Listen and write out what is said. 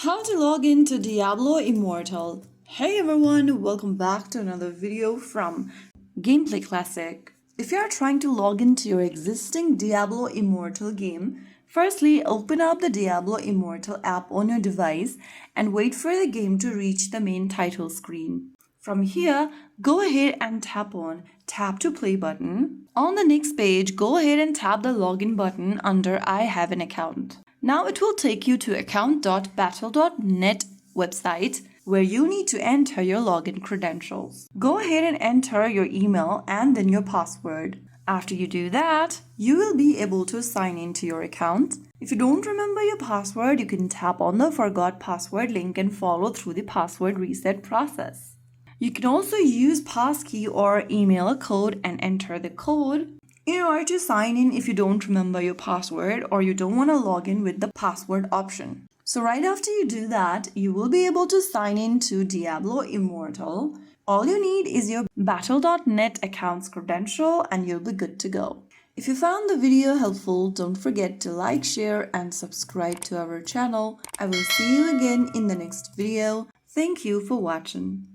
How to log into Diablo Immortal. Hey everyone, welcome back to another video from Gameplay Classic. If you are trying to log into your existing Diablo Immortal game, firstly open up the Diablo Immortal app on your device and wait for the game to reach the main title screen. From here, go ahead and tap to play button. On the next page, go ahead and tap the login button under I have an account. Now it will take you to account.battle.net website where you need to enter your login credentials. Go ahead and enter your email and then your password. After you do that, you will be able to sign into your account. If you don't remember your password, you can tap on the forgot password link and follow through the password reset process. You can also use passkey or email a code and enter the code in order to sign in if you don't remember your password or you don't want to log in with the password option. So right after you do that, you will be able to sign in to Diablo Immortal. All you need is your battle.net account's credential and you'll be good to go. If you found the video helpful, don't forget to like, share and subscribe to our channel. I will see you again in the next video. Thank you for watching.